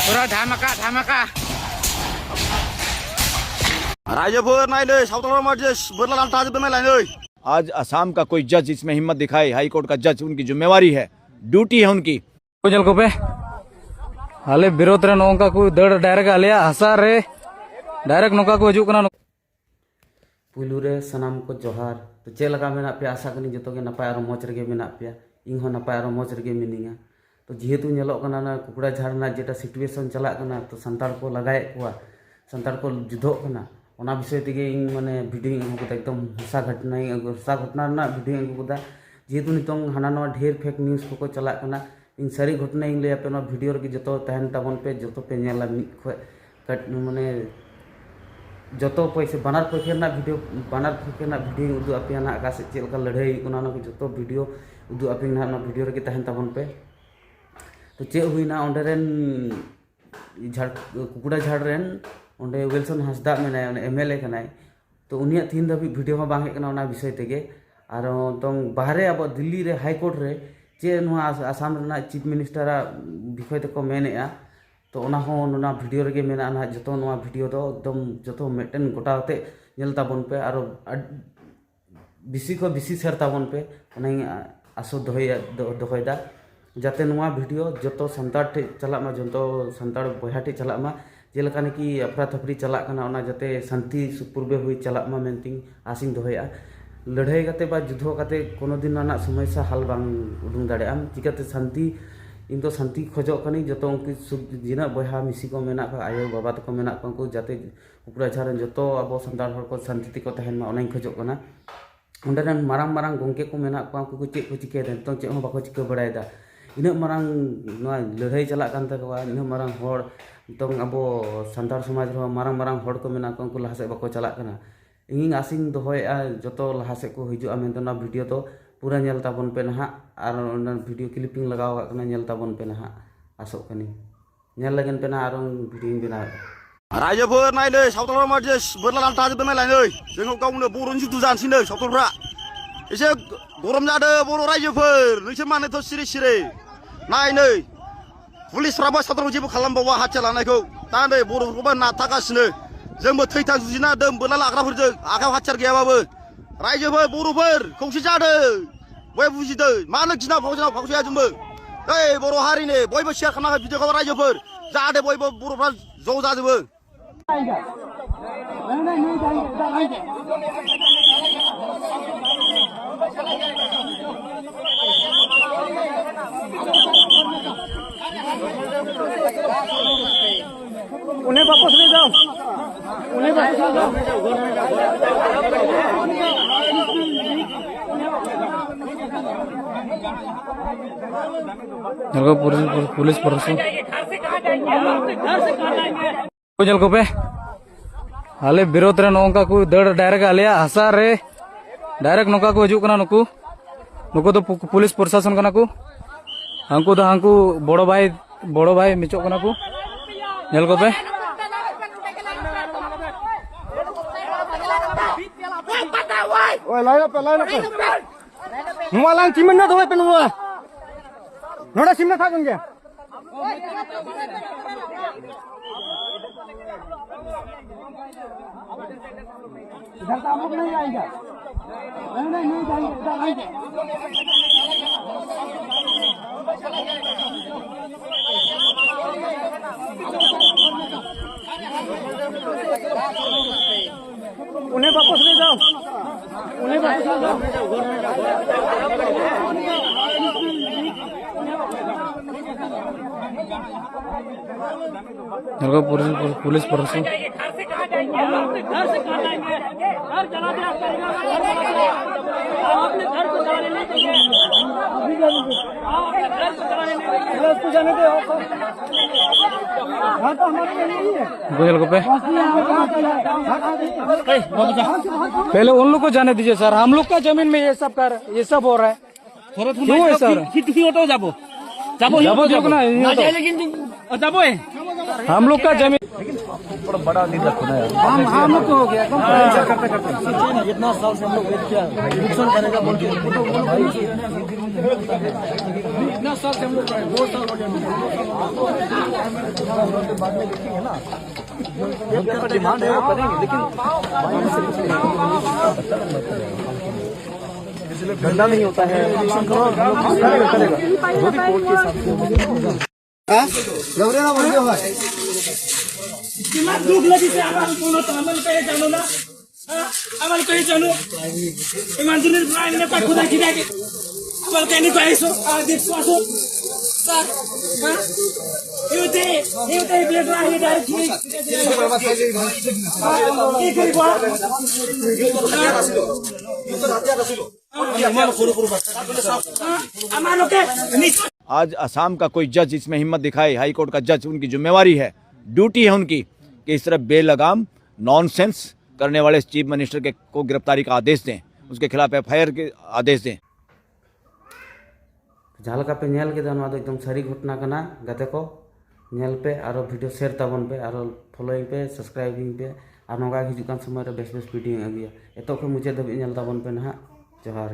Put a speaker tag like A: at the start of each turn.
A: पूरा धमाका धमाका
B: रायजोफोर नायलै सावथाल मजलिस बोरला लांथा जोबदों नायलाय।
C: आज असम का कोई जज इसमें हिम्मत दिखाए, हाई कोर्ट का जज, उनकी जिम्मेवारी है, ड्यूटी है उनकी।
D: जल को पे हाले विरोध रे नौका को दड़ डायरेक्ट आलिया हसा रे डायरेक्ट नौका को हजूक कना।
E: पुलू रे सनाम को जोहार। तो चे लगा मेना पे आशा कनी जतो के नपाय और मौज रगे मेना पे इन हो नपाय और मौज रगे मिनिया। तो जेहेतु नेलोक कना ना कुकड़ा झाड़ ना जेटा सिचुएशन चला कना तो संताड़ को लगाए कुआ संताड़ को जुद्धोक कना ओना विषय तेगे इन माने वीडियो एगु कदा एकदम हसा घटना ना वीडियो एगु कदा। जेहेतु नितों हाना नवा ढेर फेक न्यूज़ को चला कना इन सारी घटना इन लैया पे ना वीडियो रे जतो तहन ताबन पे जतो पे नेला मिट खय माने जतो पैसे बानार पैसे ना वीडियो उदू आपे ना आकाश चेलका लड़ाई कोना ना जतो वीडियो उदू आपे ना वीडियो रे तहन ताबन पे। तो चे हुईना ओंडे रेन झाड़ कुकुड़ा झाड़ रेन ओंडे विल्सन हांसदा मेना एमएलए कनाय। तो उनिया तीन धाबी वीडियो में बांगे कना ओना विषय तेगे और तो बाहरे अब दिल्ली रे हाई कोर्ट रे चे आसाम रेना चीफ मिनिस्टर विषय तक मेनेआ। तो ओना हो नोना वीडियो रे मेना ना जतो नोआ वीडियो दो एकदम जतो मेटेन गोटाते नेल ताबन पे और बिसी को बिसी शेयर ताबन पे ओनाई आसो दोहयदा जाते नोआ वीडियो जतो संताड़ ठे चला मा जतो संताड़ बया ठे चला मा जेलका कि अफरा थफरी चला कना ओना जाते शांति सुपूर्वे हुई चला मा मेनतिंग आसिंग दोहया। लड़ाई काते बा जुद्धो काते कोनो दिन ना समस्या हल बांग उडुंग दाड़े आम चिकाते शांति इन तो शांति खोजो कनी जतो उनकी जिना बया मिसी को मेना का आयो बाबा तको मेना को जाते कुकुड़ा झाड़ जतो अब संताड़ हर को शांति को तहन मा ओनाई खोजो कना। ओंडे रेन मारांग मारांग गोंके को मेना को चे को चिके देन तो चे हो बाको चिके बड़ायदा इन मारांग नोआ लड़ाई चला कान तकवा इन मारांग होड़ तो अब सानताड़ समाज रो मारांग मारांग होड़ को मेना को लहासे बाको चला कना। इन आसिंग दोहया जतो लहासे को हिजुआ मेन ना वीडियो तो पूरा नेल ताबन पे नहा और वीडियो क्लिपिंग लगाव कना नेल ताबन पे नहा आसो कनी नेल लगन पे ना आरो वीडियो बिना।
B: रायजोफोर नायलै सावथाल मजलिस बोरला लांथा जोबदों नायलाय। जों गावनो बर'नि जुद्ध जानोसैनो सावथालफ्रा एसे गरम जादों बर' रायजोफोर नोंसोर मानो थ' सिरि सिरि नाय नै पुलिसफ्राबो सावथालखौ जेबो खालामबावा हाथियार लानायखौ दा नै बर'फोरखौबो नारथागासिनो जोंबो थैथां जुजिना दों बोरला लाग्राफोरजों आखायाव हाथियार गैयाबाबो। रायजोफोर बर'फोर खौसे जादों बयबो बुजिदों मानो गिना फावसाया जोंबो ओइ बर' हारिनि बयबो शेयार खालामना भिडिअखौ रायजोफोर जाहाथे बयबो बर'फ्रा ज' जाजोबो।
A: उन्हें वापस ले जाओ उन्हें वापस ले जाओ।
D: पुलिस प्रशासन जल को पे हाले विरोध रे नौका को दड़ डायरेक्ट आलिया हसा रे डायरेक्ट नौका को हजूक कना नुकु नुकु तो पुलिस प्रशासन कना को हांकु तो हांकु बड़ो भाई मिचो कना को जल को पे
A: ओए लाइन पे मुआलांग चिमन ना धोए पे नुआ नोड़ा सिमना था गंगे इधर तो हम लोग नहीं आएंगे नहीं जाएंगे इधर आएंगे। उन्हें वापस ले जाओ उन्हें वापस ले जाओ।
D: पुलिस प्रशासन गोयल को पे पहले उन लोग को जाने दीजिए सर। हम लोग का जमीन में ये सब हो रहा है क्यों है सर? हम लोग का जमीन
C: बड़ा दिन रखना है।
A: हम लोग हो गया
C: इतना साल से हम लोग वेट किया नुकसान करेगा बोल के
A: इतना साल से हम लोग 2 साल हो गया। धंधा नहीं होता है जबरे ना बोल है
F: दुख लगी से अमल कोनो तो अमल पे जानो ना अमल पे जानो ईमान दिन प्राण ने पर खुदा की जाके अमल कहने को ऐसो देख सो सर हां ये ब्लेड रहा है डायरेक्ट
C: आज असम का कोई जज इसमें हिम्मत दिखाए, हाई कोर्ट का जज, उनकी जिम्मेवारी है, ड्यूटी है उनकी कि इस तरह बेलगाम नॉनसेंस करने वाले चीफ मिनिस्टर के को गिरफ्तारी का आदेश दें, उसके खिलाफ एफआईआर के आदेश दें।
E: जहाँ लगा पे नेल के दाना तो एकदम सारी घटना करना गाते को नेल पे आरो वीडियो शेयर ताबन पे आरो फॉलोइंग पे सब्सक्राइबिंग पे और नोगा हिजुकान समय रे बेस वीडियो अगुया एतो के मुझे दबि नेल ताबन पे ना जोहार।